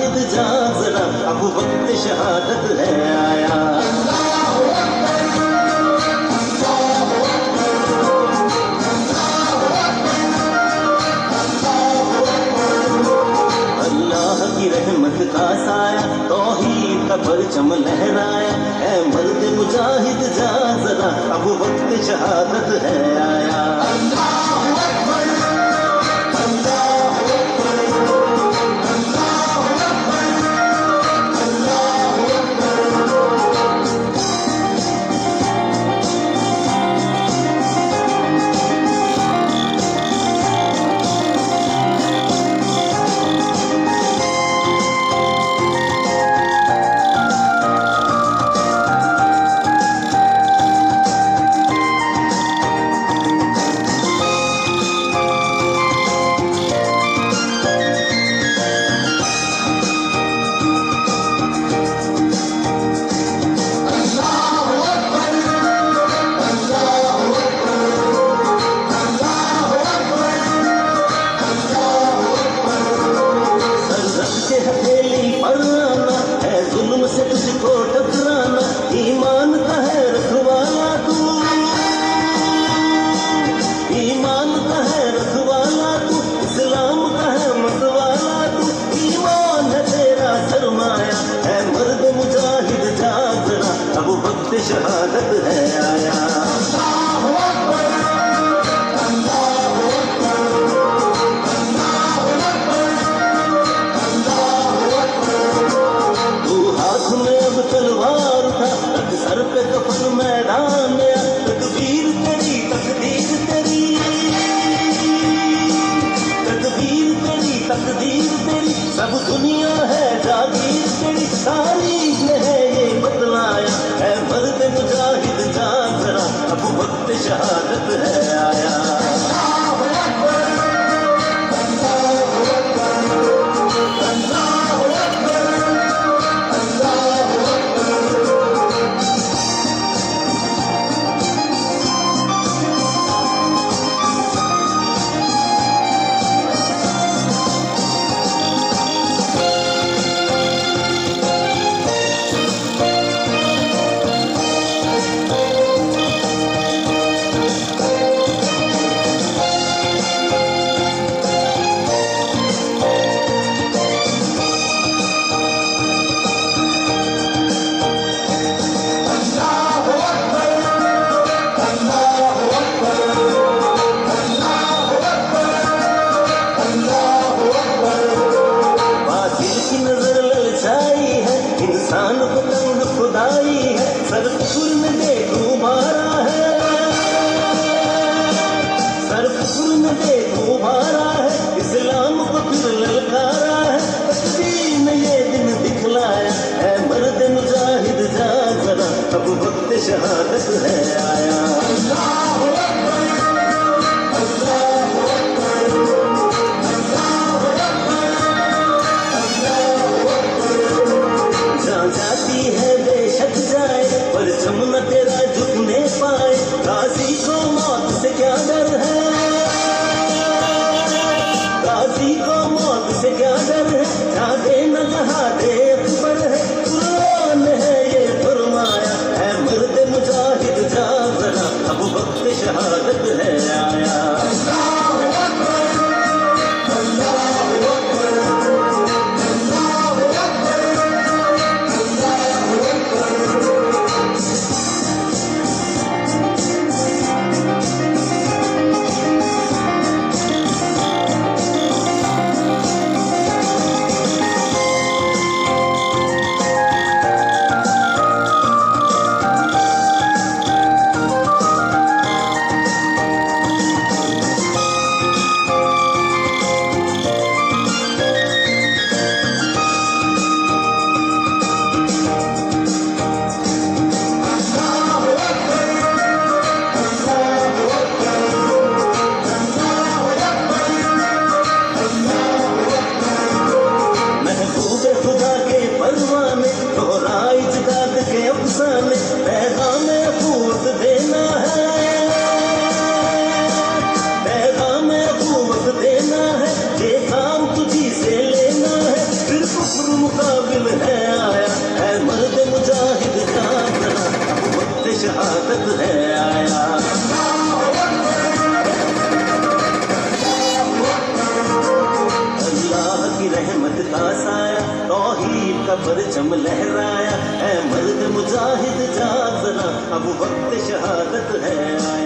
मुजाहिद जा जरा, अब वक्त शहादत है आया। अल्लाह की रहमत का साया, तौहीद का परचम लहराया, ऐ मर्द मुजाहिद जा जरा, अब वक्त शहादत है आया। शहादत है आया। तू हाथ में अब तलवार उठा, रख सर पे कफन मैदान में, तकदीर तेरी तकदीर तेरी, तकदीर तेरी तकदीर तेरी, सब दुनिया है जागीर तेरी, तारीख में है ये बतलाया, है मर्द मुजाहिद जा जरा, अब वक्त शहादत है आया। इंसान को तंग खुदाई है, सरपुर में देखो मारा है, सरपुर में देखो मारा है, इस्लाम को फिर ललकारा है, तकदीर में ये दिन दिखलाया, है मर्द मुजाहिद जा जरा, अब वक्त शहादत है आया। जाती है बेशक जाए, परचम न तेरा झुक शहादत है आया। अल्लाह की रहमत का साया तौहीद का परचम लहराया, है मर्द मुजाहिद जा जरा अब वक्त शहादत है आया।